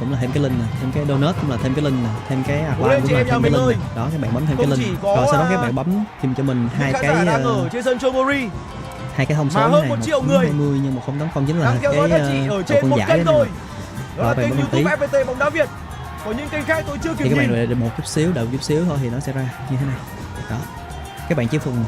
cũng là thêm cái link nè, thêm cái donut cũng là thêm cái link nè, thêm cái apply cũng là thêm cái link nè. Đó, các bạn bấm thêm cái link. Rồi sau đó các bạn bấm thêm cho mình hai cái trên sân Chomori. hai cái thông số này, 120 nhân 1080 chính là cái độ phân giải đó nè. Rồi bạn bấm đăng ký. FPT bóng đá Việt. Có những kênh khác tôi chưa kịp thì các bạn nhìn. đợi một chút xíu, đợi một chút xíu thôi thì nó sẽ ra như thế này. Đó, các bạn chỉ phần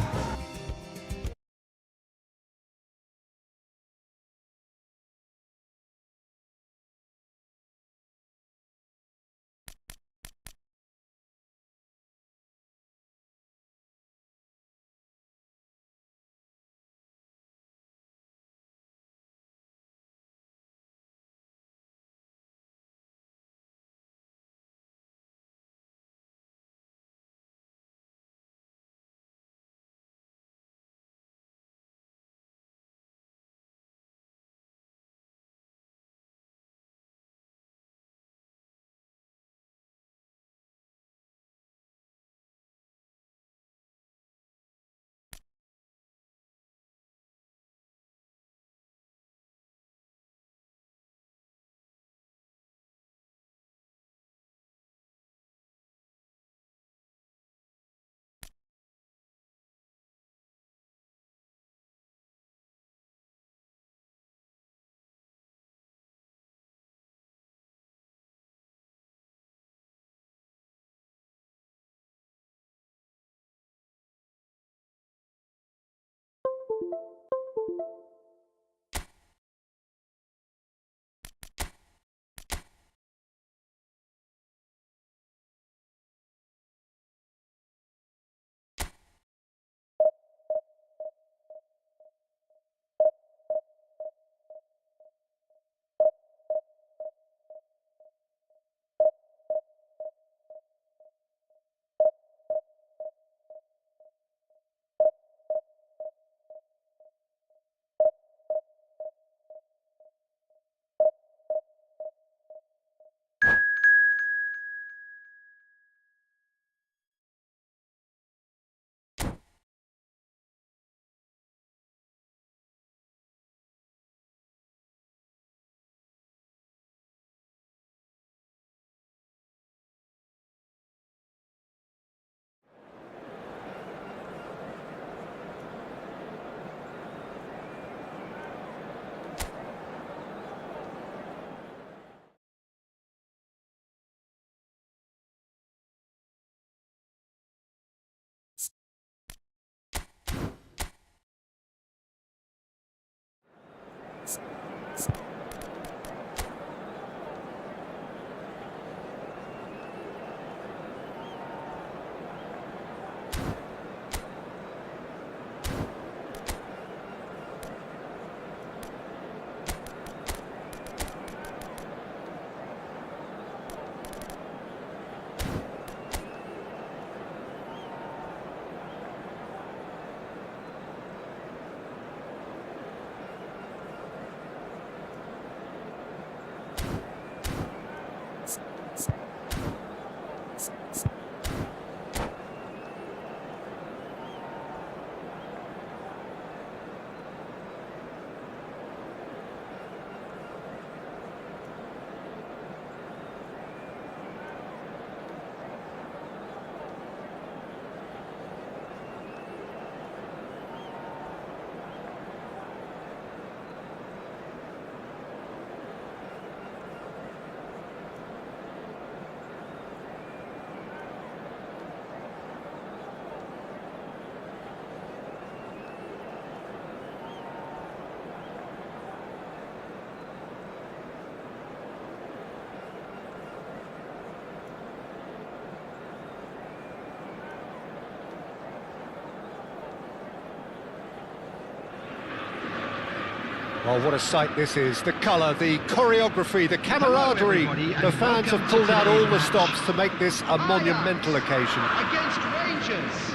Oh, what a sight this is. The colour, the choreography, the camaraderie. The fans have pulled out all the stops to make this a monumental occasion. Against Rangers.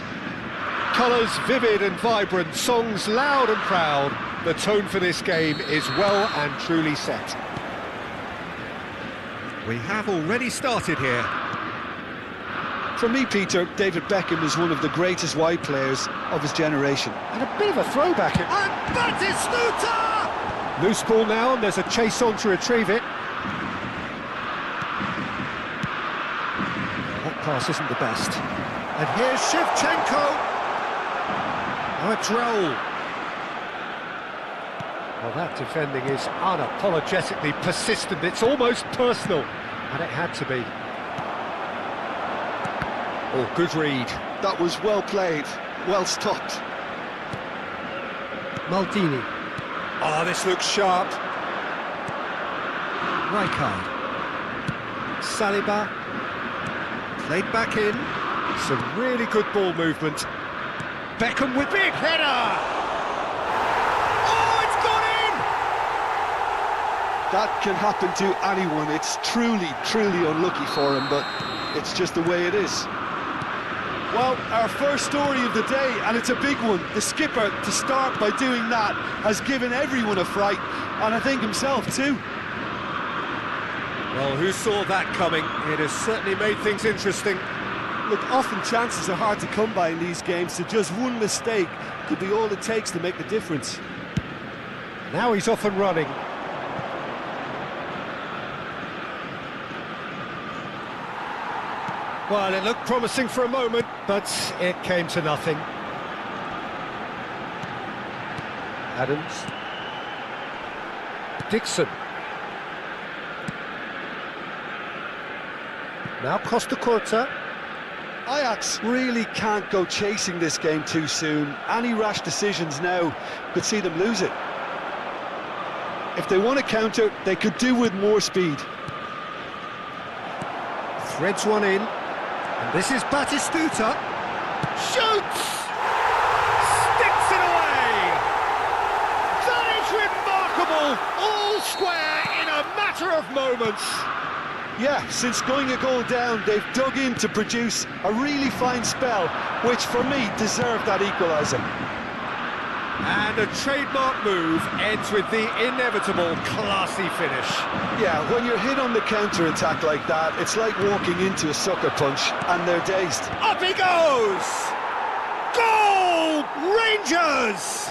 Colours vivid and vibrant, songs loud and proud. The tone for this game is well and truly set. We have already started here. For me, Peter, David Beckham is one of the greatest wide players of his generation. And a bit of a throwback. And Batistuta! Loose ball now, and there's a chase on to retrieve it. pass isn't the best. And here's Shevchenko. Now it's Raul. Well, that defending is unapologetically persistent. It's almost personal, and it had to be. Oh, good read. That was well played, well stopped. Maldini. Oh, this looks sharp. Rijkaard. Saliba. Played back in. Some really good ball movement. Beckham with big header! Oh, it's gone in! That can happen to anyone. It's truly, truly unlucky for him, but it's just the way it is. Well, our first story of the day, and it's a big one. The skipper, to start by doing that, has given everyone a fright, and I think himself too. Well, who saw that coming? It has certainly made things interesting. Look, often chances are hard to come by in these games, so just one mistake could be all it takes to make the difference. Now he's off and running. Well, it looked promising for a moment, but it came to nothing. Adams. Dixon. Now Costa Curta. Ajax really can't go chasing this game too soon. Any rash decisions now could see them lose it. If they want to counter, they could do with more speed. Threads one in. And this is Batistuta. Shoots! Sticks it away! That is remarkable! All square in a matter of moments. Yeah, since going a goal down, they've dug in to produce a really fine spell, which for me deserved that equaliser. And a trademark move ends with the inevitable classy finish. Yeah, when you're hit on the counter-attack like that, it's like walking into a sucker punch, and they're dazed. Up he goes! Goal! Rangers!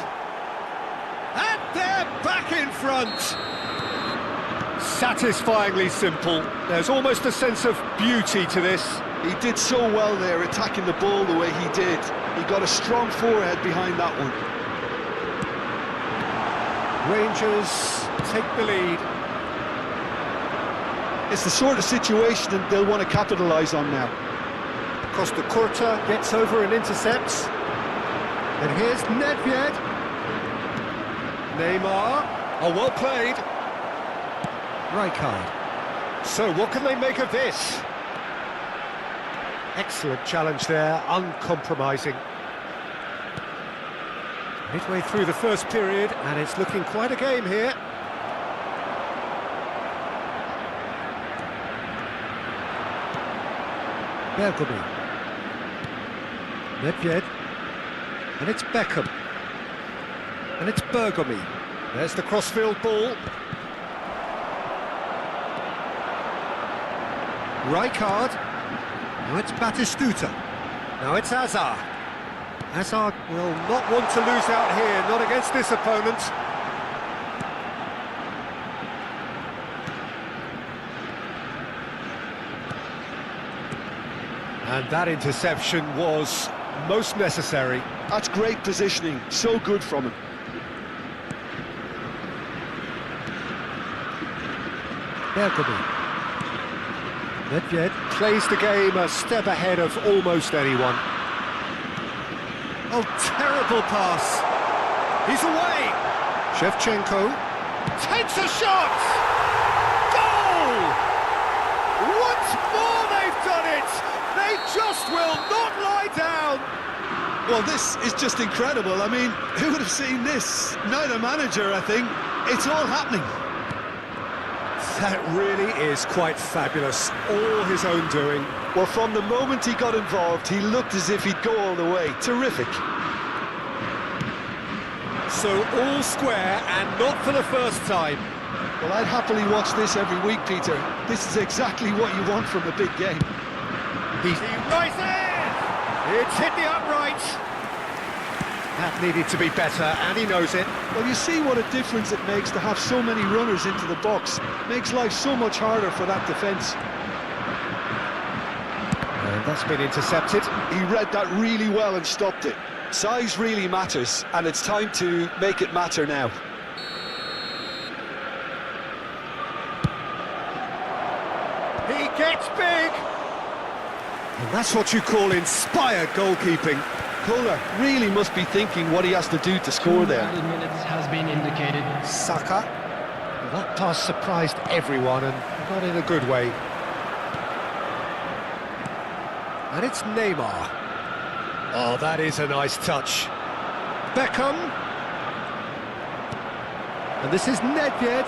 And they're back in front. Satisfyingly simple. There's almost a sense of beauty to this. He did so well there, attacking the ball the way he did. He got a strong forehead behind that one. Rangers take the lead. It's the sort of situation that they'll want to capitalise on now. Costa Curta gets over and intercepts. And here's Nedved. Neymar. Oh, well played. Rijkaard. So what can they make of this? Excellent challenge there, uncompromising. Midway through the first period, and it's looking quite a game here. Bergomi. Nedved. And it's Beckham. And it's Bergomi. There's the crossfield ball. Rijkaard. Now it's Batistuta. Now it's Hazard. Hazard will not want to lose out here, not against this opponent. And that interception was most necessary. That's great positioning, so good from him. Bergomi. Nedved plays the game a step ahead of almost anyone. Oh, terrible pass. He's away. Shevchenko takes a shot. Goal! Once more they've done it. They just will not lie down. Well, this is just incredible. I mean, who would have seen this? Neither manager, I think. It's all happening. That really is quite fabulous. All his own doing. Well, from the moment he got involved, he looked as if he'd go all the way. Terrific. So all square, and not for the first time. Well, I'd happily watch this every week, Peter. This is exactly what you want from a big game. He rises! It's hit the upright. That needed to be better, and he knows it. Well, you see what a difference it makes to have so many runners into the box. Makes life so much harder for that defence. And that's been intercepted. He read that really well and stopped it. Size really matters, and it's time to make it matter now. He gets big! And that's what you call inspired goalkeeping. Kohler really must be thinking what he has to do to score there. 2 minutes has been indicated. Saka. Well, that pass surprised everyone, and not in a good way. And it's Neymar. Oh, that is a nice touch. Beckham. And this is Nedved.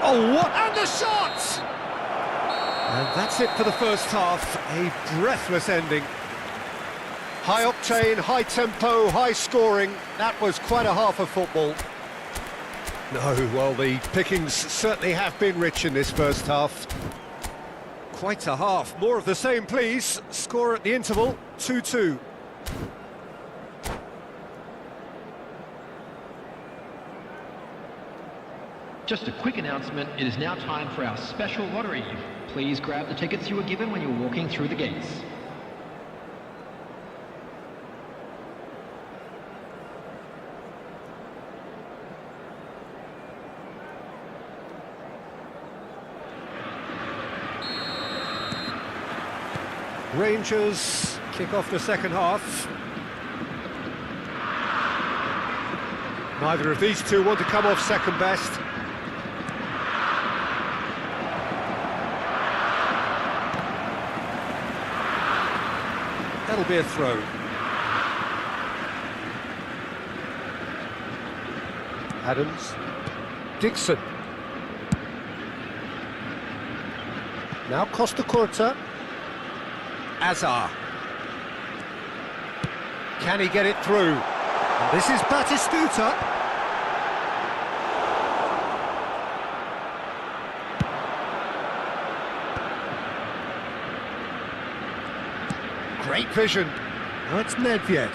Oh, what? And the shot! And that's it for the first half. A breathless ending. High octane, high tempo, high scoring. That was quite a half of football. No, well, the pickings certainly have been rich in this first half. Quite a half. More of the same, please. Score at the interval, 2-2. Just a quick announcement, it is now time for our special lottery. Please grab the tickets you were given when you were walking through the gates. Rangers kick off the second half. Neither of these two want to come off second best. That'll be a throw. Adams. Dixon. Now Costa Curta. Azar. Can he get it through? And this is Batistuta. Great vision. Now it's Nedved.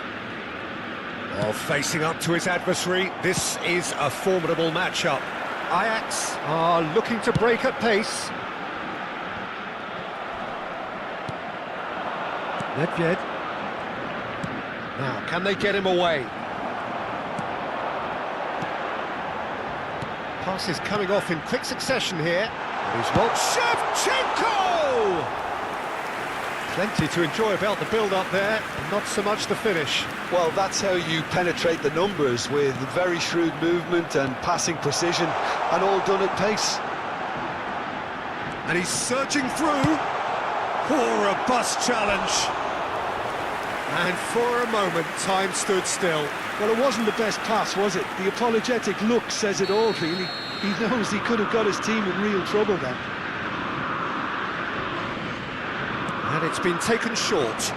Oh, facing up to his adversary. This is a formidable matchup. Ajax are looking to break at pace. Nedved. Now, can they get him away? Passes coming off in quick succession here. He's not Shevchenko! Plenty to enjoy about the build-up there, not so much the finish. Well, that's how you penetrate the numbers, with very shrewd movement and passing precision, and all done at pace. And he's surging through. Poor robust challenge. And for a moment, time stood still. Well, it wasn't the best pass, was it? The apologetic look says it all, really. He knows he could have got his team in real trouble then. And it's been taken short.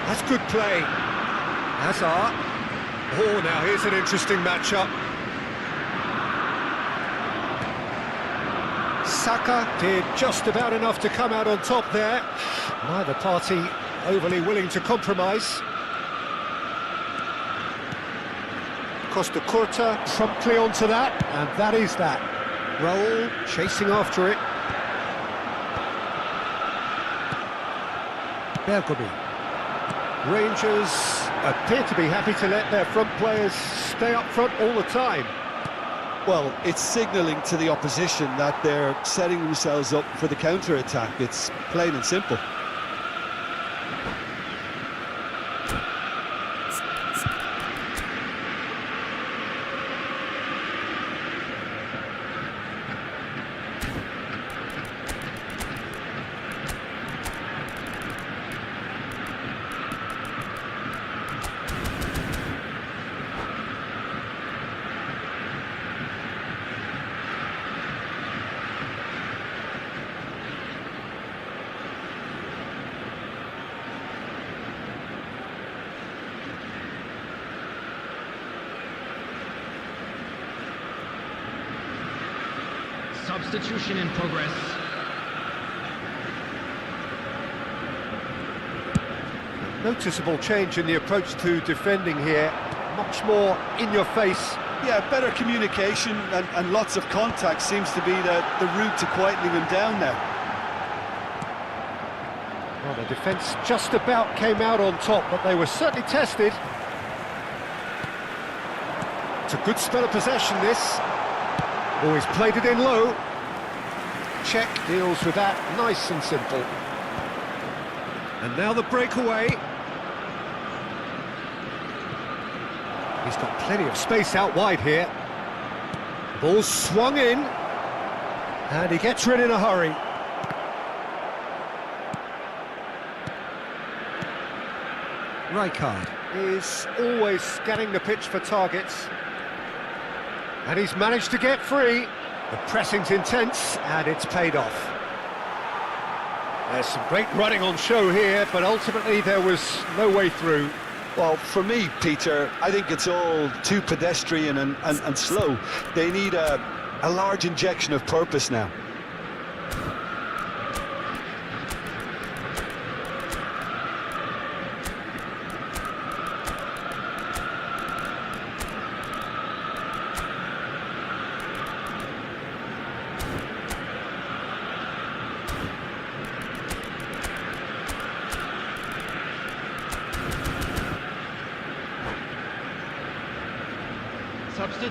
That's good play. Hazard. Oh, now here's an interesting matchup. Saka did just about enough to come out on top there. Neither party overly willing to compromise. Costa Curta promptly onto that, and that is that. Raul chasing after it. Bergomi. Rangers appear to be happy to let their front players stay up front all the time. Well, it's signalling to the opposition that they're setting themselves up for the counter-attack. It's plain and simple. Substitution in progress. Noticeable change in the approach to defending here. Much more in your face Yeah, better communication and lots of contact seems to be the route to quietening them down now. Well, the defence just about came out on top, but they were certainly tested. It's a good spell of possession, this. Always played it in low. Czech deals with that nice and simple. And now the breakaway. He's got plenty of space out wide here. Ball swung in. And he gets rid in a hurry. Rijkaard is always scanning the pitch for targets. And he's managed to get free. The pressing's intense, and it's paid off. There's some great running on show here, but ultimately there was no way through. Well, for me, Peter, I think it's all too pedestrian and slow. They need a large injection of purpose now.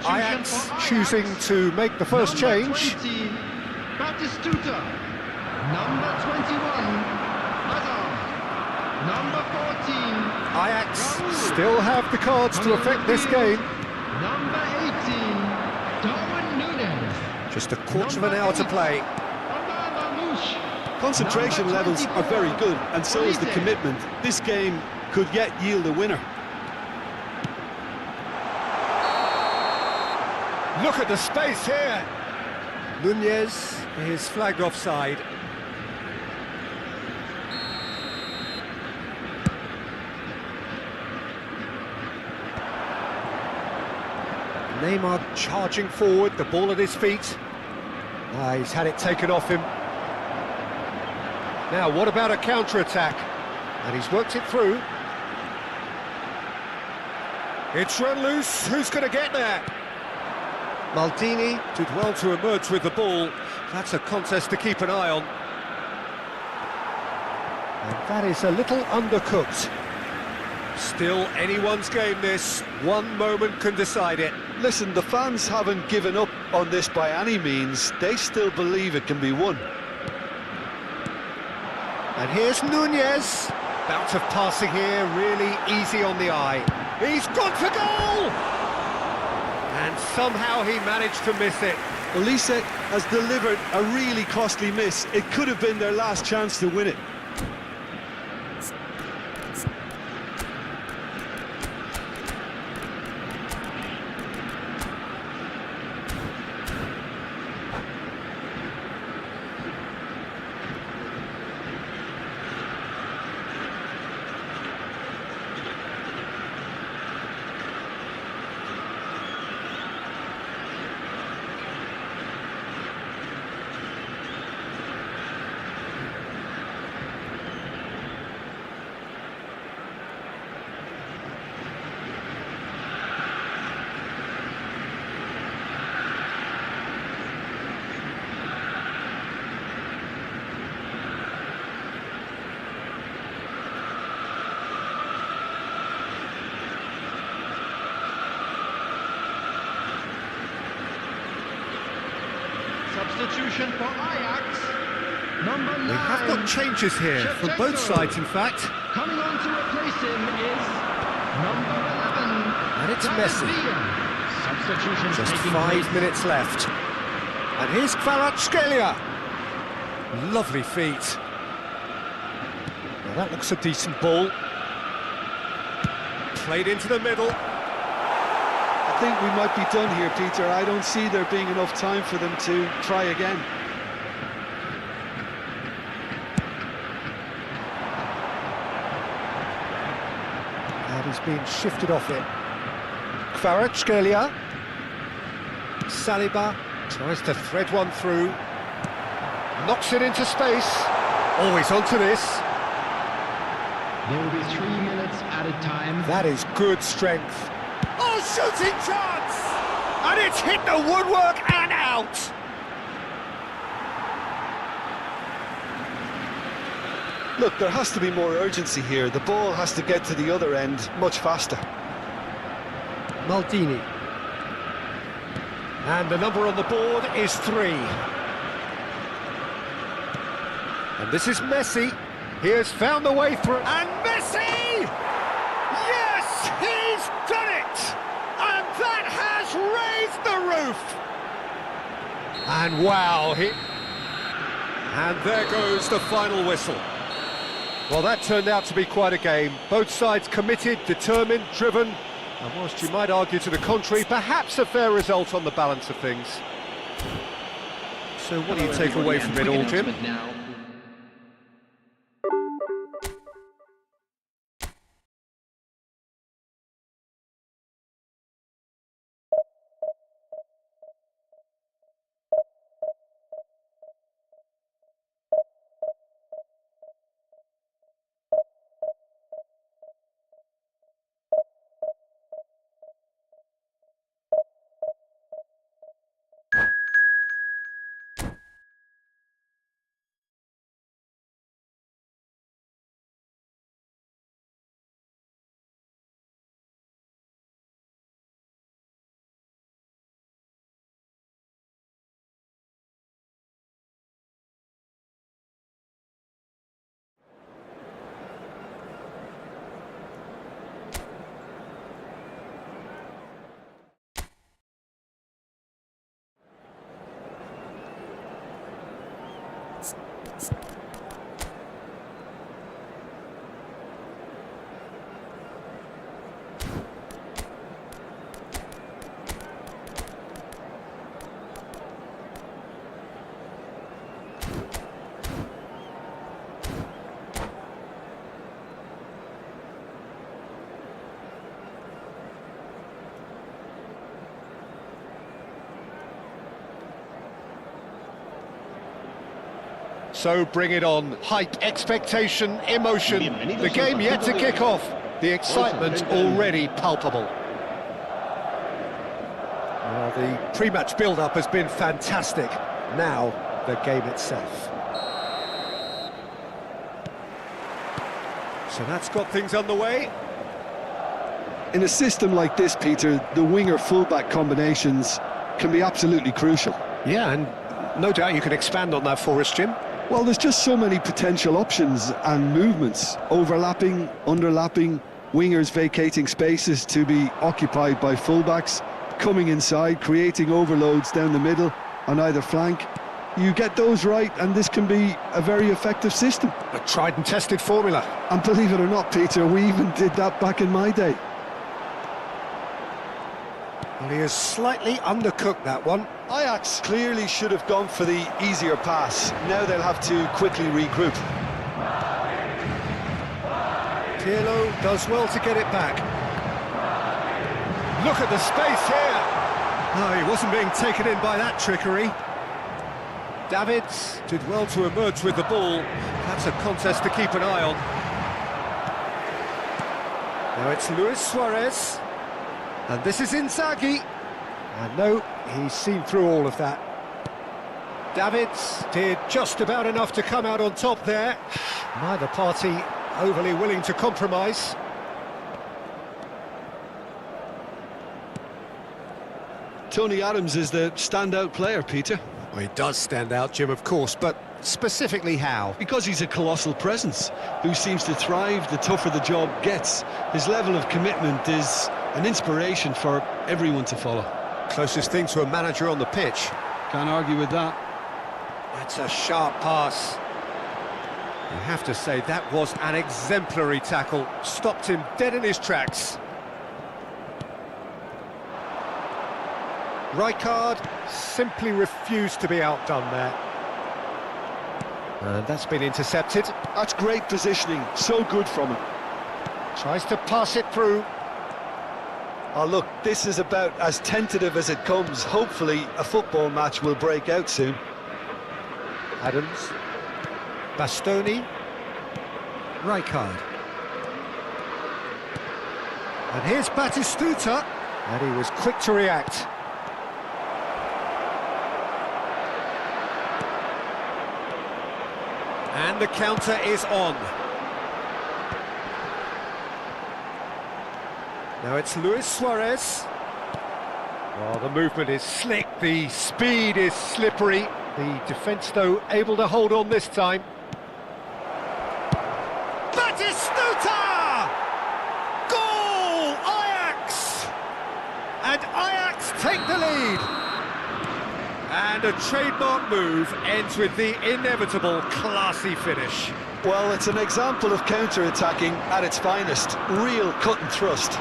Ajax choosing to make the first change. 20, Batistuta. Number 21, Hazard. Number 14, Ajax Raul. still have the cards to affect this game. Number 18, Darwin Núñez. Just a quarter of an hour to play. Concentration levels are very good, and so is the commitment. This game could yet yield a winner. Look at the space here. Núñez is flagged offside. Neymar charging forward, the ball at his feet. He's had it taken off him. Now, what about a counter-attack? And he's worked it through. It's run loose. Who's going to get there? Maldini did well to emerge with the ball. That's a contest to keep an eye on. And that is a little undercooked. Still anyone's game, this. One moment can decide it. Listen, the fans haven't given up on this by any means. They still believe it can be won. And here's Núñez. Bout of passing here, really easy on the eye. He's gone for goal! And somehow he managed to miss it. Elise has delivered a really costly miss. It could have been their last chance to win it. Substitution for Ajax. Number 9. We have got changes here from both sides, in fact. Coming on to replace him is number 11. And it's Messi. Substitution Just taking 5 place. minutes left. And here's Kvaratskhelia. Lovely feet. Now that looks a decent ball. Played into the middle. I think we might be done here, Peter. I don't see there being enough time for them to try again. And he's been shifted off it. Kvaratskhelia. Saliba tries to thread one through. Knocks it into space. Always onto this. There will be 3 minutes added time. That is good strength. Oh, shooting chance! And it's hit the woodwork and out! Look, there has to be more urgency here. The ball has to get to the other end much faster. Maldini. And the number on the board is 3. And this is Messi. He has found the way through. And Messi! Yes, he's done it! And that has raised the roof! And wow, And there goes the final whistle. Well, that turned out to be quite a game. Both sides committed, determined, driven. And whilst you might argue to the contrary, perhaps a fair result on the balance of things. So what do you take away from it all, Jim? Now. So bring it on. Hype, expectation, emotion. The game yet to kick off. The excitement already palpable. Well, the pre-match build-up has been fantastic. Now, the game itself. So that's got things underway. In a system like this, Peter, the winger-fullback combinations can be absolutely crucial. Yeah, and no doubt you can expand on that for us, Jim. Well, there's just so many potential options and movements. Overlapping, underlapping, wingers vacating spaces to be occupied by fullbacks, coming inside, creating overloads down the middle on either flank. You get those right and this can be a very effective system. A tried and tested formula. And believe it or not, Peter, we even did that back in my day. Well, he has slightly undercooked that one. Ajax clearly should have gone for the easier pass. Now they'll have to quickly regroup. Pirlo does well to get it back. Look at the space here. No, he wasn't being taken in by that trickery. Davids did well to emerge with the ball. That's a contest to keep an eye on. Now it's Luis Suarez. And this is Inzaghi. And no, he's seen through all of that. Davids did just about enough to come out on top there. Neither party overly willing to compromise. Tony Adams is the standout player, Peter. Well, he does stand out, Jim, of course, but specifically how? Because he's a colossal presence who seems to thrive the tougher the job gets. His level of commitment is an inspiration for everyone to follow. Closest thing to a manager on the pitch. Can't argue with that. That's a sharp pass. You have to say that was an exemplary tackle. Stopped him dead in his tracks. Rijkaard simply refused to be outdone there. And that's been intercepted. That's great positioning, so good from him. Tries to pass it through. Oh, look, this is about as tentative as it comes. Hopefully, a football match will break out soon. Adams. Bastoni. Rijkaard. And here's Batistuta. And he was quick to react. And the counter is on. Now it's Luis Suarez. Oh, the movement is slick, the speed is slippery. The defence, though, able to hold on this time. Batistuta! Goal! Ajax! And Ajax take the lead. And a trademark move ends with the inevitable classy finish. Well, it's an example of counter-attacking at its finest. Real cut and thrust.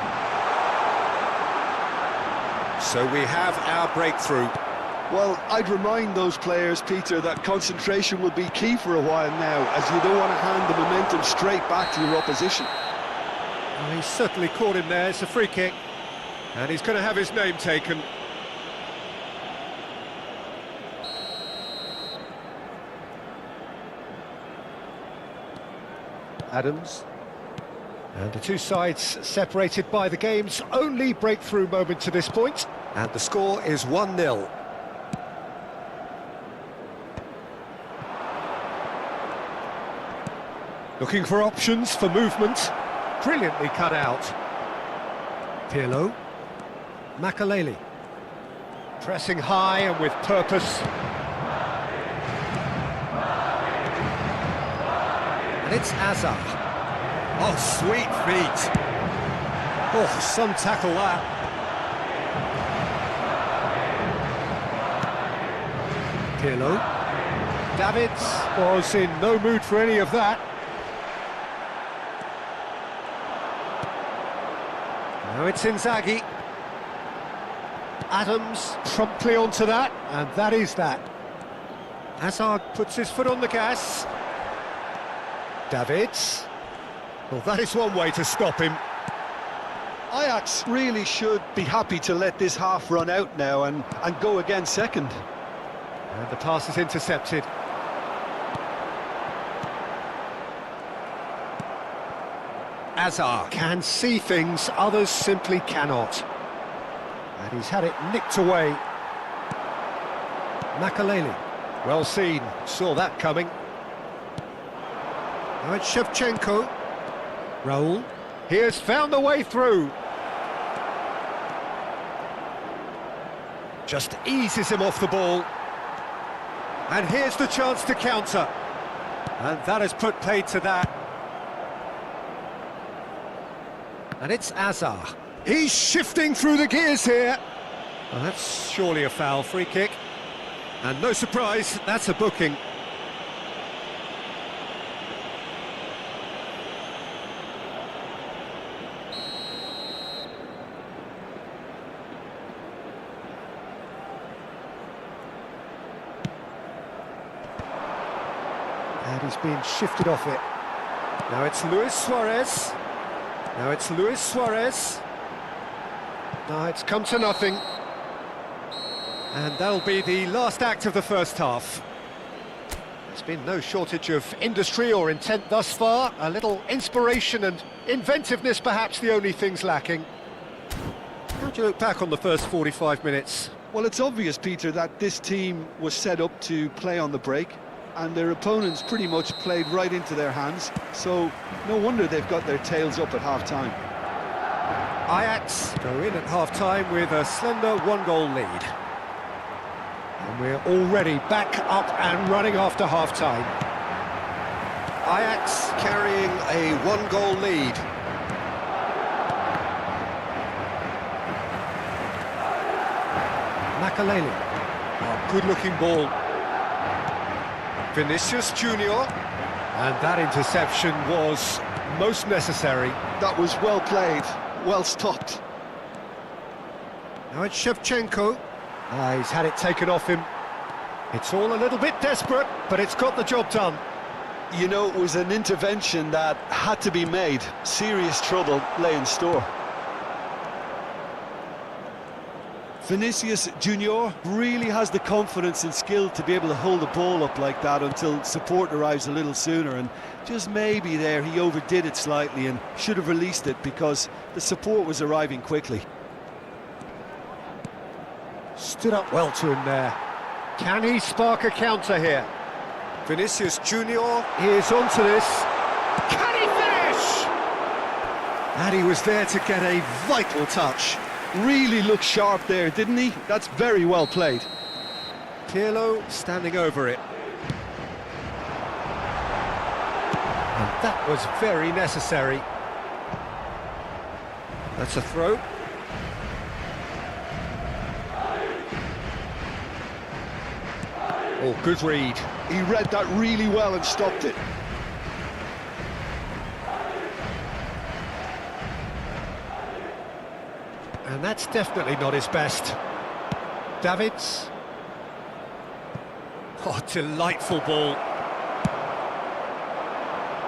So we have our breakthrough. Well, I'd remind those players, Peter, that concentration will be key for a while now, as you don't want to hand the momentum straight back to your opposition. Well, he's certainly caught him there. It's a free kick. And he's going to have his name taken. Adams. And the two sides separated by the game's only breakthrough moment to this point. And the score is 1-0. Looking for options for movement. Brilliantly cut out. Pirlo. Makaleli. Pressing high and with purpose. And it's Hazard. Oh, sweet feet. Oh, some tackle that. Pirlo. Davids was in no mood for any of that. Now it's Inzaghi. Adams promptly onto that, and that is that. Hazard puts his foot on the gas. Davids. Well, that is one way to stop him. Ajax really should be happy to let this half run out now and go again second. And the pass is intercepted. Hazard can see things others simply cannot. And he's had it nicked away. Makaleli. Well seen, saw that coming. Now it's Shevchenko. Raul. He has found the way through. Just eases him off the ball. And here's the chance to counter. And that has put paid to that. And it's Hazard. He's shifting through the gears here. Well, that's surely a foul. Free kick. And no surprise, that's a booking. And he's being shifted off it. Now it's Luis Suarez. Now it's Luis Suarez. Now it's come to nothing. And that'll be the last act of the first half. There's been no shortage of industry or intent thus far. A little inspiration and inventiveness, perhaps the only things lacking. How do you look back on the first 45 minutes? Well, it's obvious, Peter, that this team was set up to play on the break, and their opponents pretty much played right into their hands, so no wonder they've got their tails up at half-time. Ajax go in at half-time with a slender one-goal lead. And we're already back up and running after half-time. Ajax carrying a one-goal lead. Makaleli. Oh, good-looking ball. Vinicius Junior. And that interception was most necessary. That was well played, well stopped. Now it's Shevchenko. He's had it taken off him. It's all a little bit desperate, but it's got the job done. You know, it was an intervention that had to be made. Serious trouble lay in store. Vinicius Junior really has the confidence and skill to be able to hold the ball up like that until support arrives a little sooner, and just maybe there he overdid it slightly and should have released it because the support was arriving quickly. Stood up well to him there. Can he spark a counter here? Vinicius Junior is onto this. Can he finish? And he was there to get a vital touch. Really looked sharp there, didn't he? That's very well played. Pirlo standing over it. And that was very necessary. That's a throw. Oh, good read. He read that really well and stopped it. And that's definitely not his best. Davids. Oh, delightful ball.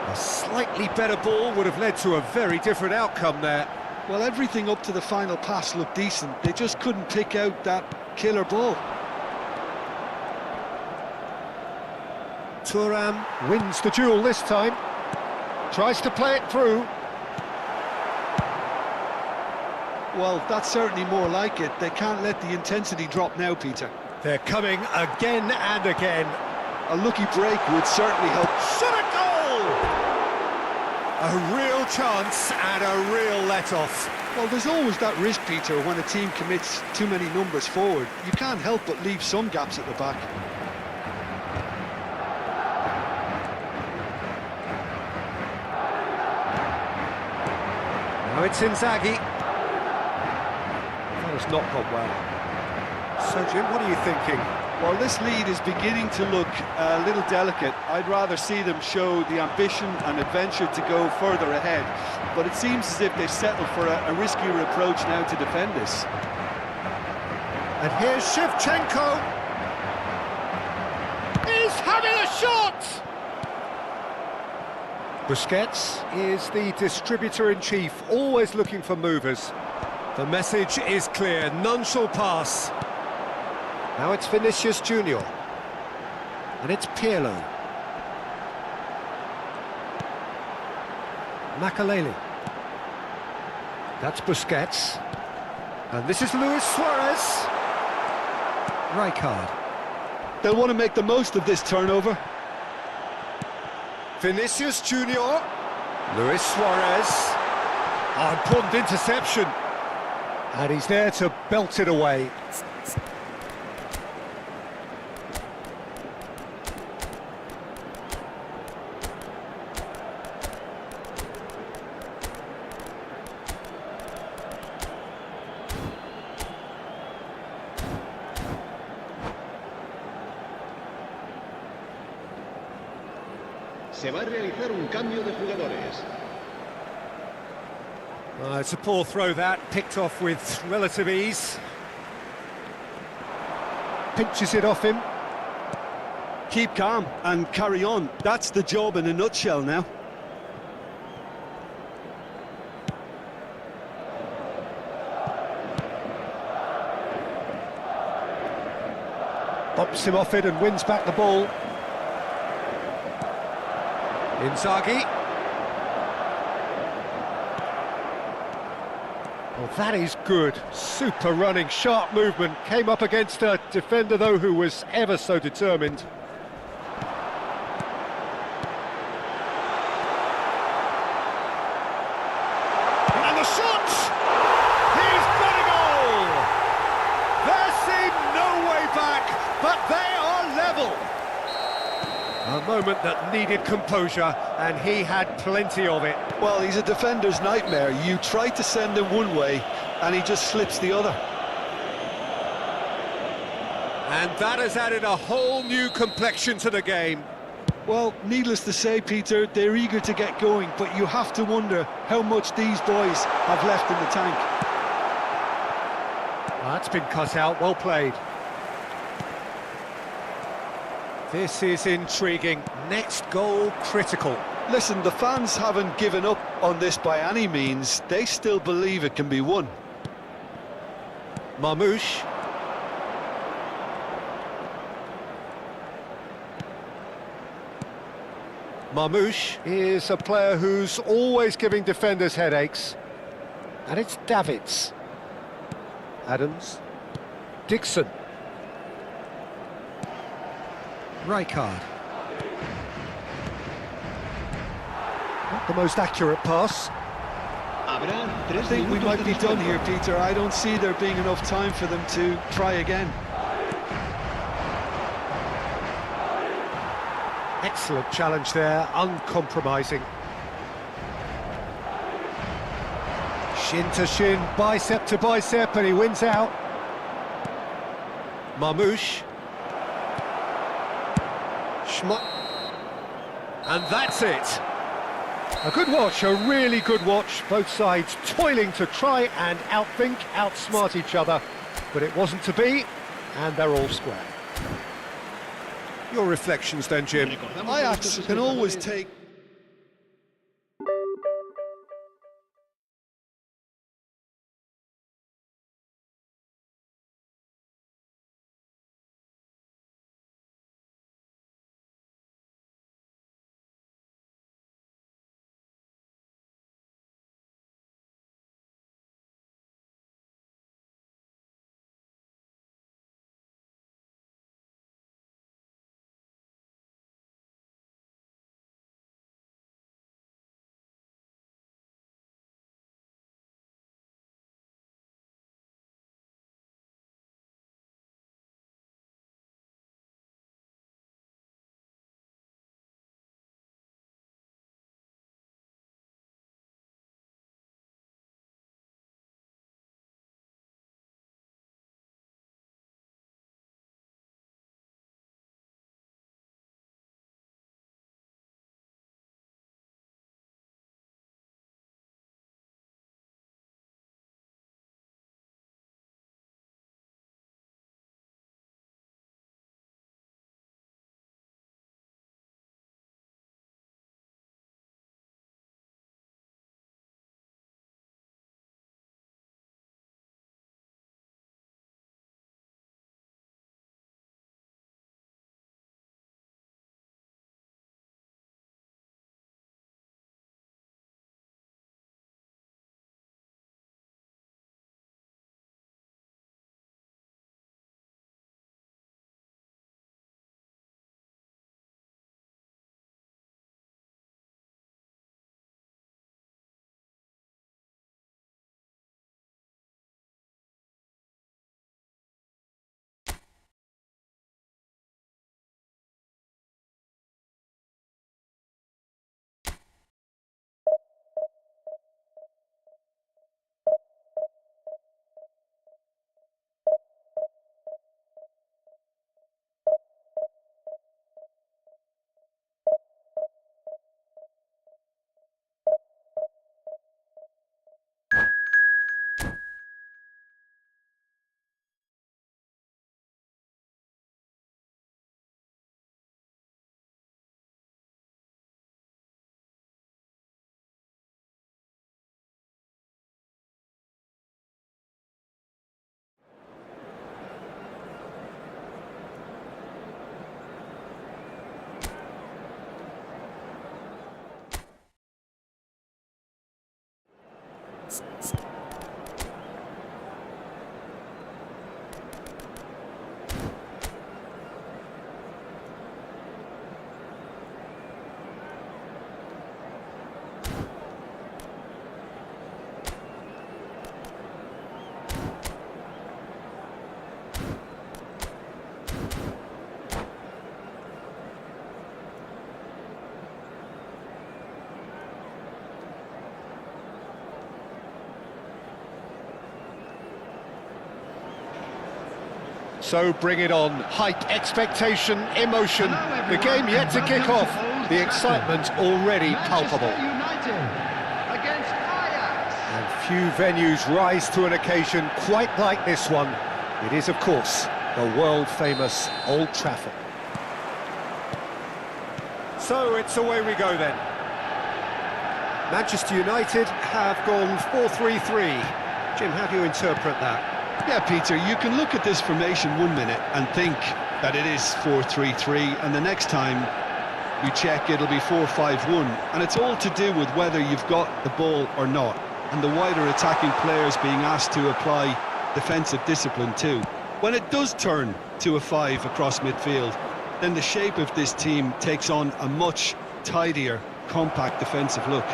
A slightly better ball would have led to a very different outcome there. Well, everything up to the final pass looked decent. They just couldn't pick out that killer ball. Thuram wins the duel this time. Tries to play it through. Well, that's certainly more like it. They can't let the intensity drop now, Peter. They're coming again and again. A lucky break would certainly help. Shot a goal! A real chance and a real let-off. Well, there's always that risk, Peter, when a team commits too many numbers forward. You can't help but leave some gaps at the back. Now it's Inzaghi. That has not gone well. So, Jim, what are you thinking? Well, this lead is beginning to look a little delicate. I'd rather see them show the ambition and adventure to go further ahead. But it seems as if they've settled for a riskier approach now to defend this. And here's Shevchenko. He's having a shot! Busquets is the distributor-in-chief, always looking for movers. The message is clear, none shall pass. Now it's Vinicius Junior. And it's Pirlo. Makaleli. That's Busquets. And this is Luis Suarez. Rijkaard. They'll want to make the most of this turnover. Vinicius Junior. Luis Suarez. Oh, important interception. And he's there to belt it away. Se va a realizar un cambio de jugadores. It's a poor throw that, picked off with relative ease. Pinches it off him. Keep calm and carry on. That's the job in a nutshell now. Bumps him off it and wins back the ball. Inzaghi. Well, that is good. Super running, sharp movement. Came up against a defender, though, who was ever so determined. And the shot! He's got a goal! There seemed no way back, but they are level. A moment that needed composure, and he had plenty of it. Well, he's a defender's nightmare. You try to send him one way, and he just slips the other. And that has added a whole new complexion to the game. Well, needless to say, Peter, they're eager to get going, but you have to wonder how much these boys have left in the tank. That's been cut out, well played. This is intriguing. Next goal, critical. Listen, the fans haven't given up on this by any means. They still believe it can be won. Marmoush. Marmoush is a player who's always giving defenders headaches. And it's Davids. Adams. Dixon. Rijkaard. Not the most accurate pass. I think we might be done here, Peter. I don't see there being enough time for them to try again. Excellent challenge there, uncompromising. Shin to shin, bicep to bicep, and he wins out. Marmouche. And that's it. A good watch, a really good watch. Both sides toiling to try and outthink, outsmart each other. But it wasn't to be, and they're all square. Your reflections then, Jim? Ajax can always take... So bring it on. Hype, expectation, emotion. The game yet to kick off. The excitement already palpable. And few venues rise to an occasion quite like this one. It is, of course, the world-famous Old Trafford. So it's away we go then. Manchester United have gone 4-3-3. Jim, how do you interpret that? Yeah, Peter, you can look at this formation 1 minute and think that it is 4-3-3, and the next time you check it'll be 4-5-1, and it's all to do with whether you've got the ball or not, and the wider attacking players being asked to apply defensive discipline too. When it does turn to a 5 across midfield, then the shape of this team takes on a much tidier compact defensive look.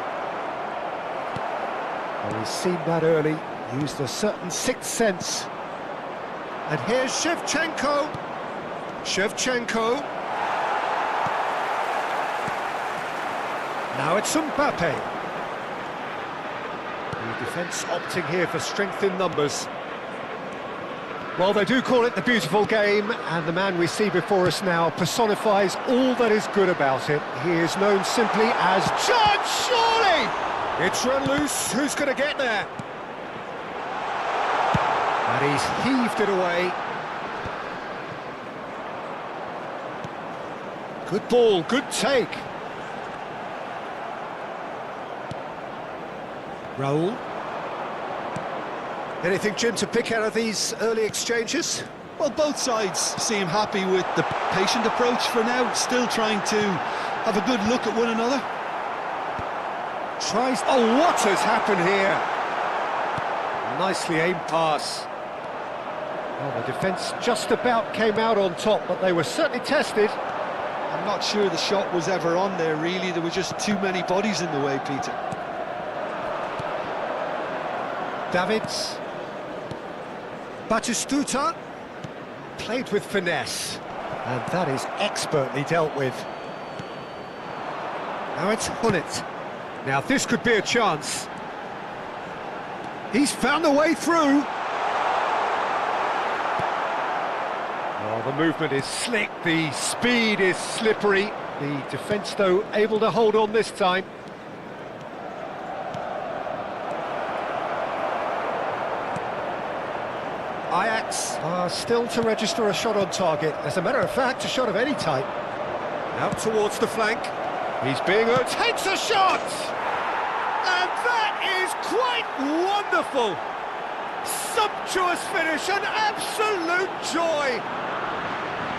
Well, he's seen that early, used a certain sixth sense. And here's Shevchenko. Shevchenko. Now it's Mbappe. The defence opting here for strength in numbers. Well, they do call it the beautiful game, and the man we see before us now personifies all that is good about it. He is known simply as Judge Surely! It's run loose, who's going to get there? And he's heaved it away. Good ball, good take. Raul. Anything, Jim, to pick out of these early exchanges? Well, both sides seem happy with the patient approach for now, still trying to have a good look at one another. Tries... Oh, what has happened here? Nicely aimed pass. Well, the defence just about came out on top, but they were certainly tested. I'm not sure the shot was ever on there, really. There were just too many bodies in the way, Peter. Davids. Batistuta. Played with finesse. And that is expertly dealt with. Now it's Hullet. Now this could be a chance. He's found a way through. Oh, the movement is slick, the speed is slippery. The defence, though, able to hold on this time. Ajax are still to register a shot on target. As a matter of fact, a shot of any type. Out towards the flank. He's being hurt. Takes a shot! And that is quite wonderful! Sumptuous finish, an absolute joy!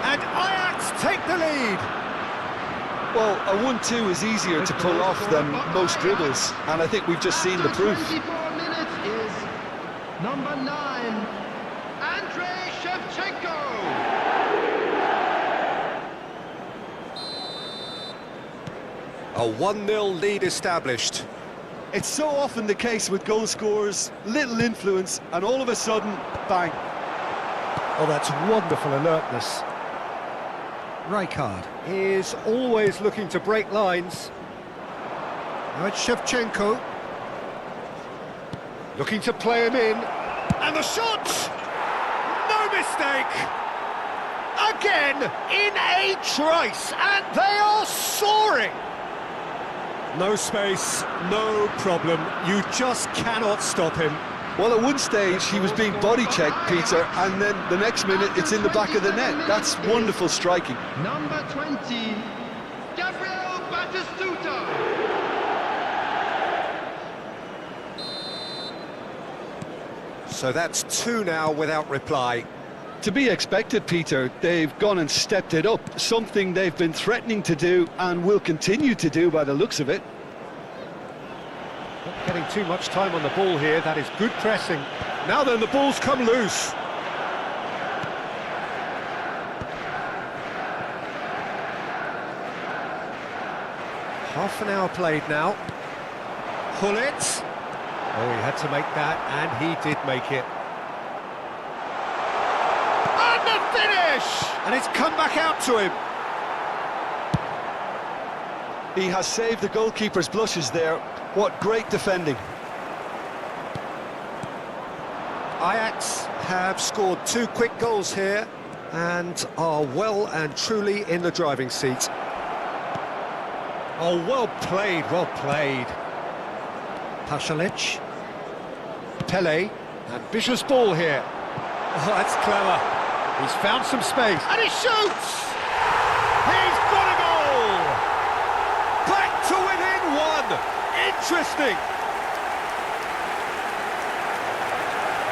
And Ajax take the lead. Well, a 1-2 is easier to pull off than most dribbles, and I think we've just seen the proof. 24 minutes is number 9, Andrei Shevchenko. A 1-0 lead established. It's so often the case with goal scorers, little influence, and all of a sudden, bang. Oh, that's wonderful alertness. Rijkaard is always looking to break lines. Now it's Shevchenko. Looking to play him in. And the shot! No mistake! Again, in a trice, and they are soaring! No space, no problem. You just cannot stop him. Well, at one stage, he was being body-checked, Peter, and then the next minute, it's in the back of the net. That's wonderful striking. Number 20, Gabriel Batistuta. So that's 2 now without reply. To be expected, Peter. They've gone and stepped it up, something they've been threatening to do and will continue to do by the looks of it. Not getting too much time on the ball here, that is good pressing. Now then, the ball's come loose. Half an hour played now. Hullet. Oh, he had to make that, and he did make it. And the finish! And it's come back out to him. He has saved the goalkeeper's blushes there. What great defending. Ajax have scored 2 quick goals here and are well and truly in the driving seat. Oh, well played, well played. Pasalic. Pele. Ambitious ball here. Oh, that's clever. He's found some space. And he shoots! He's got a goal! Back to within 1. Interesting.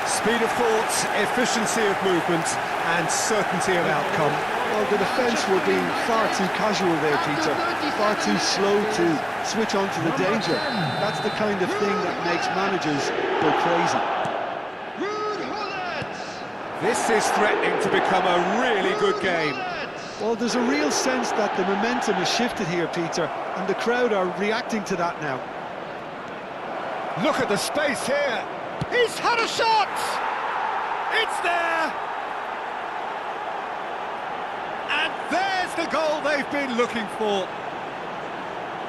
Speed of thought, efficiency of movement, and certainty of outcome. Well, the defence were being far too casual there, Peter. Far too slow to switch on to the danger. That's the kind of thing that makes managers go crazy. This is threatening to become a really good game. Well, there's a real sense that the momentum has shifted here, Peter, and the crowd are reacting to that now. Look at the space here. He's had a shot! It's there! And there's the goal they've been looking for.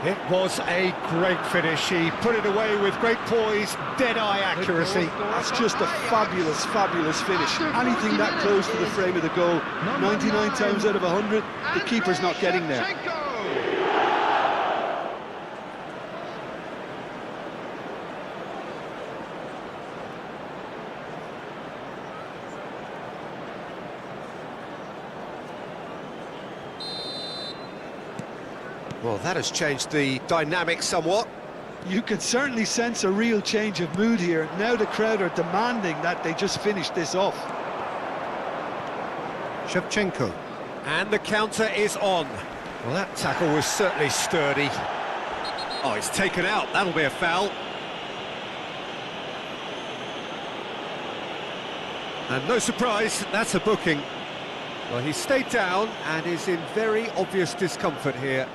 It was a great finish. He put it away with great poise, dead-eye accuracy. That's just a fabulous, fabulous finish. Anything that close to the frame of the goal, 99 times out of 100, the keeper's not getting there. Well, that has changed the dynamic somewhat. You can certainly sense a real change of mood here. Now the crowd are demanding that they just finish this off. Shevchenko. And the counter is on. Well, that tackle was certainly sturdy. Oh, it's taken out. That'll be a foul. And no surprise, that's a booking. Well, he stayed down and is in very obvious discomfort here.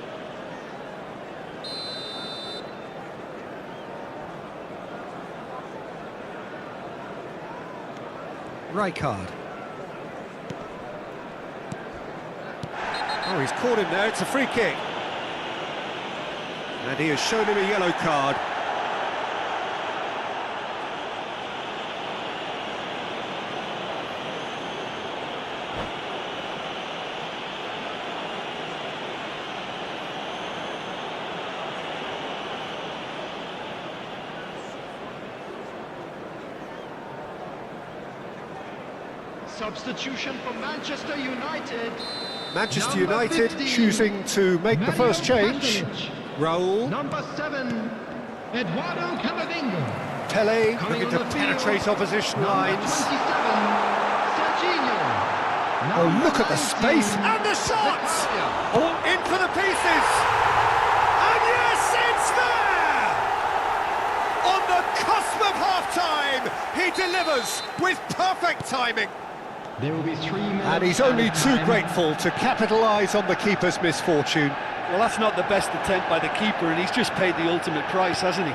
Rijkaard. Oh, he's caught him there, it's a free kick. And he has shown him a yellow card. Substitution for Manchester United. Manchester United choosing to make the first change. Raul. Number 7, Eduardo Camavinga. Pele looking to penetrate opposition lines. 27, Serginho. Oh, look at the space and the shots! All in for the pieces! And yes, it's there! On the cusp of half-time, he delivers with perfect timing. There will be 3 minutes. And he's only too grateful to capitalise on the keeper's misfortune. Well, that's not the best attempt by the keeper, and he's just paid the ultimate price, hasn't he?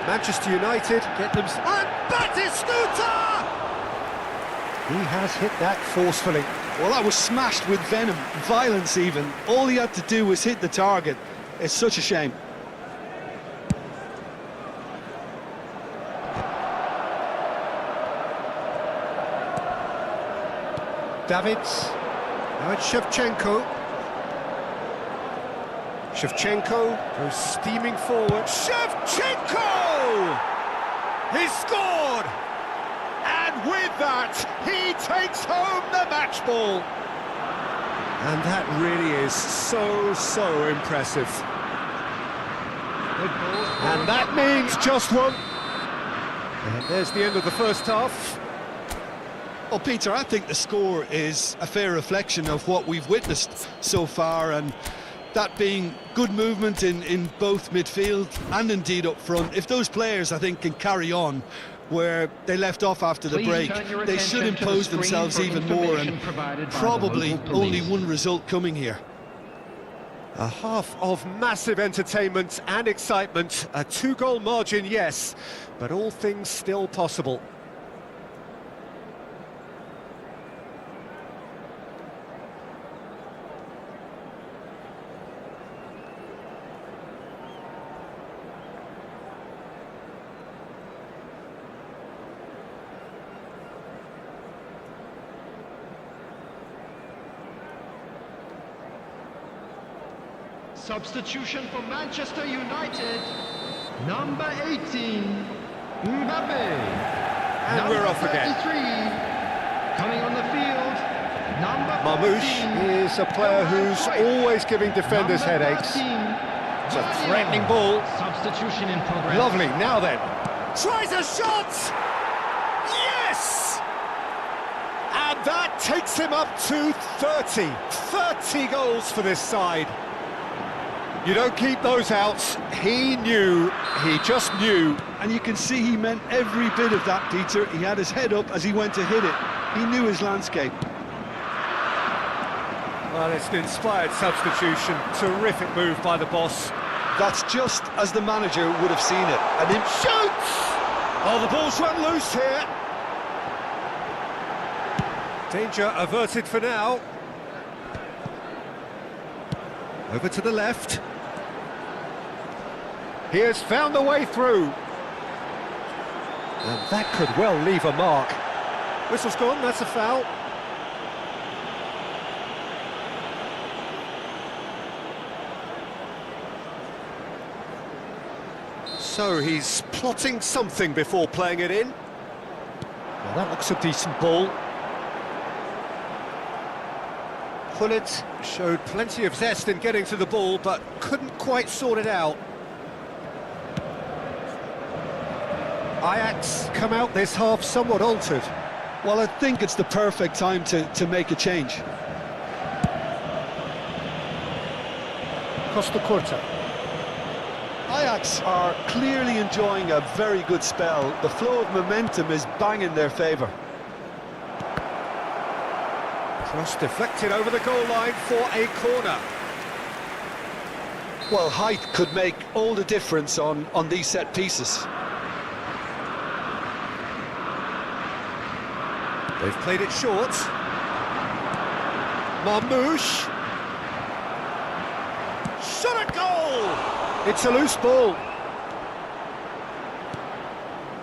Manchester United get them... And Batistuta! He has hit that forcefully. Well, that was smashed with venom, violence even. All he had to do was hit the target. It's such a shame. Davids. Now it's Shevchenko. Shevchenko goes steaming forward. Shevchenko! He scored! And with that, he takes home the match ball. And that really is so impressive. And that means just one. And there's the end of the first half. Well, Peter, I think the score is a fair reflection of what we've witnessed so far, and that being good movement in both midfield and indeed up front. If those players, I think, can carry on where they left off after the break, they should impose themselves even more, and probably only one result coming here. A half of massive entertainment and excitement, a 2-goal margin, yes, but all things still possible. Substitution for Manchester United. Number 18, Mbappe. And Number we're off again. 33, coming on the field, number Marmouche 14, is a player who's always giving defenders number headaches. 13, It's a threatening ball. Substitution in progress. Lovely, now then. Tries a shot! Yes! And that takes him up to 30. 30 goals for this side. You don't keep those outs. He knew, he just knew. And you can see he meant every bit of that, Peter. He had his head up as he went to hit it. He knew his landscape. Well, it's an inspired substitution. Terrific move by the boss. That's just as the manager would have seen it. And him Shoots! Oh, the ball's run loose here. Danger averted for now. Over to the left. He has found the way through. And that could well leave a mark. Whistle's gone, that's a foul. So he's plotting something before playing it in. Well, that looks a decent ball. Gullit showed plenty of zest in getting to the ball, but couldn't quite sort it out. Ajax come out this half somewhat altered. Well, I think it's the perfect time to make a change. Costa Curta. Ajax are clearly enjoying a very good spell. The flow of momentum is bang in their favour. Cross deflected over the goal line for a corner. Well, height could make all the difference on these set pieces. They've played it short. Marmouche. Shot a goal! It's a loose ball.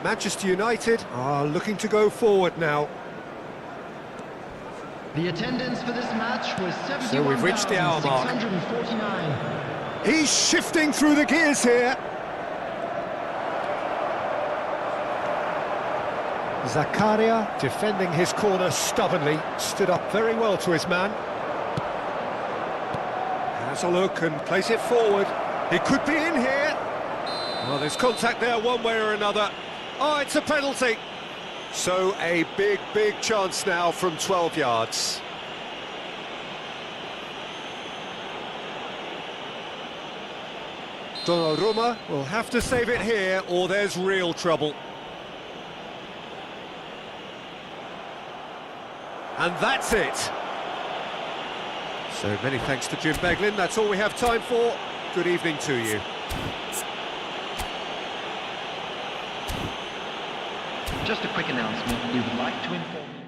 Manchester United are looking to go forward now. The attendance for this match was So we've reached the hour mark. 71,649. He's shifting through the gears here. Zakaria defending his corner stubbornly, stood up very well to his man. Has a look and plays it forward. He could be in here. Well, there's contact there one way or another. Oh, it's a penalty. So a big chance now from 12 yards. Donnarumma will have to save it here or there's real trouble. And that's it. So many thanks to Jim Beglin. That's all we have time for. Good evening to you. Just a quick announcement. We would like to inform you.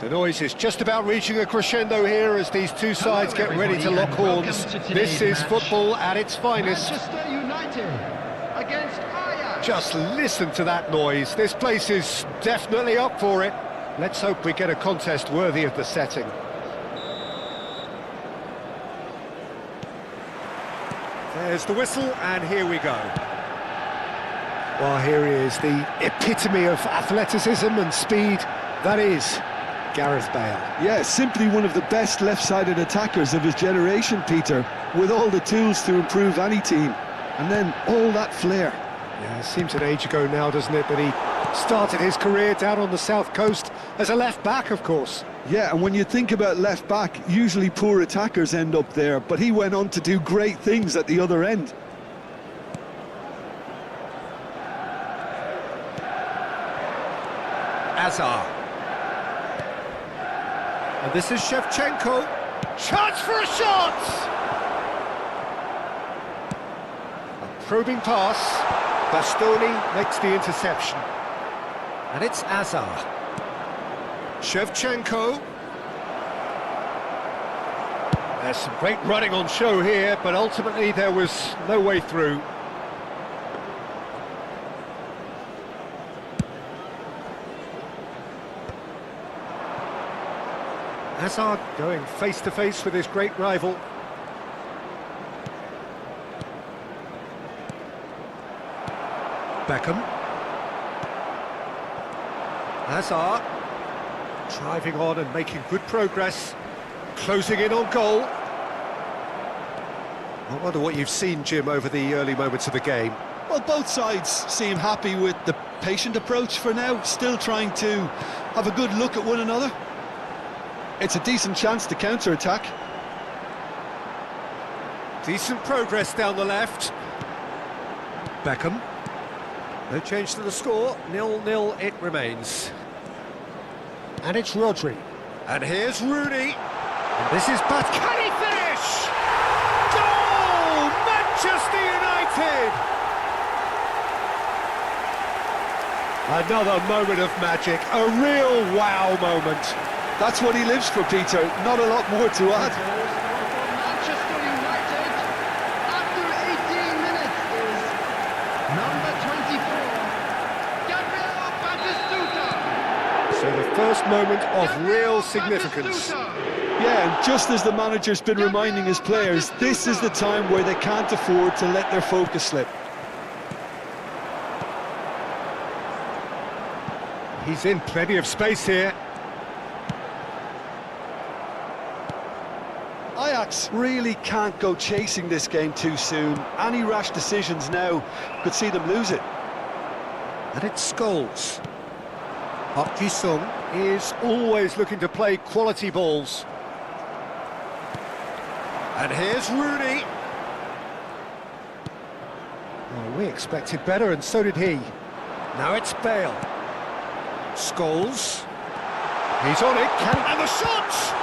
The noise is just about reaching a crescendo here as these two sides get ready to lock horns. This is football at its finest. Manchester United against Ajax. Just listen to that noise. This place is definitely up for it. Let's hope we get a contest worthy of the setting. There's the whistle, and here we go. Well, here he is, the epitome of athleticism and speed. That is Gareth Bale. Yeah, simply one of the best left-sided attackers of his generation, Peter, with all the tools to improve any team. And then all that flair. Yeah, it seems an age ago now, doesn't it, that he started his career down on the south coast as a left-back, of course. Yeah, and when you think about left-back, usually poor attackers end up there, but he went on to do great things at the other end. Hazard. And this is Shevchenko. Chance for a shot! A probing pass. Bastoni makes the interception. And it's Hazard. Shevchenko. There's some great running on show here, but ultimately there was no way through. Hazard going face-to-face with his great rival. Beckham. Hazard. Driving on and making good progress. Closing in on goal. I wonder what you've seen, Jim, over the early moments of the game. Well, both sides seem happy with the patient approach for now, still trying to have a good look at one another. It's a decent chance to counter-attack. Decent progress down the left. Beckham. No change to the score. 0-0 it remains. And it's Rodri. And here's Rooney. And this is Can he finish? Goal! Manchester United! Another moment of magic. A real wow moment. That's what he lives for, Peter. Not a lot more to add. Manchester United, after 18 minutes, is number 24, Gabriel Batistuta. So the first moment of real significance. Yeah, and just as the manager's been reminding his players, this is the time where they can't afford to let their focus slip. He's in plenty of space here. Ajax really can't go chasing this game too soon. Any rash decisions now could see them lose it. And it's Scholes. Park Ji-sung is always looking to play quality balls. And here's Rooney. Oh, we expected better, and so did he. Now it's Bale. Scholes. He's on it, and the shot!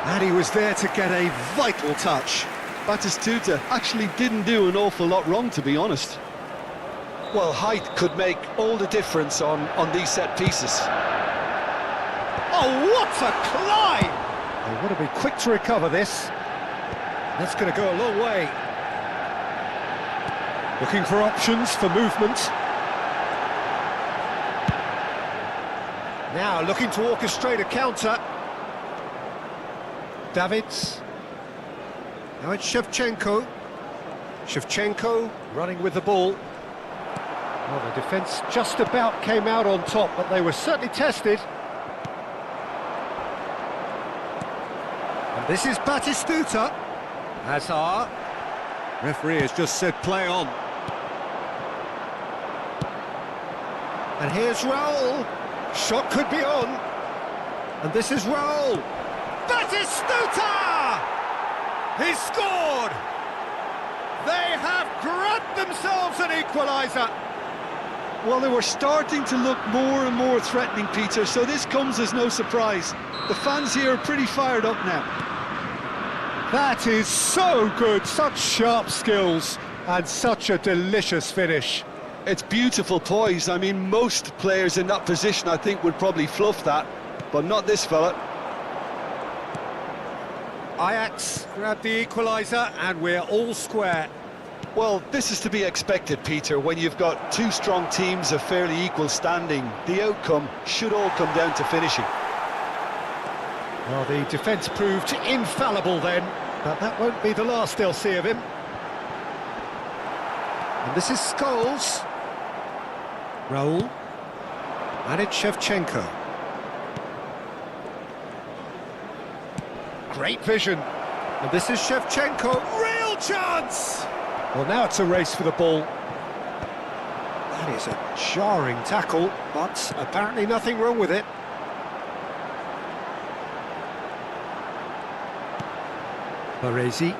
And he was there to get a vital touch. Batistuta actually didn't do an awful lot wrong, to be honest. Well, height could make all the difference on these set pieces. Oh, what a climb! They want to be quick to recover this. That's going to go a long way. Looking for options for movement. Now looking to orchestrate a counter. Davids. Now it's Shevchenko. Shevchenko running with the ball. Well, the defence just about came out on top, but they were certainly tested. And this is Batistuta. Hazard. Referee has just said play on. And here's Raul. Shot could be on. And this is Raul. Batistuta! He scored! They have grabbed themselves an equaliser. Well, they were starting to look more and more threatening, Peter, so this comes as no surprise. The fans here are pretty fired up now. That is so good, such sharp skills, and such a delicious finish. It's beautiful poise. I mean, most players in that position, I think, would probably fluff that. but not this fella. Ajax grab the equaliser, and we're all square. Well, this is to be expected, Peter, when you've got two strong teams of fairly equal standing. The outcome should all come down to finishing. Well, the defence proved infallible then, but that won't be the last they'll see of him. And this is Scholes. Raul. And it's Shevchenko. Great vision. And this is Shevchenko. Real chance! Well, now it's a race for the ball. That is a jarring tackle, but apparently nothing wrong with it. Baresi.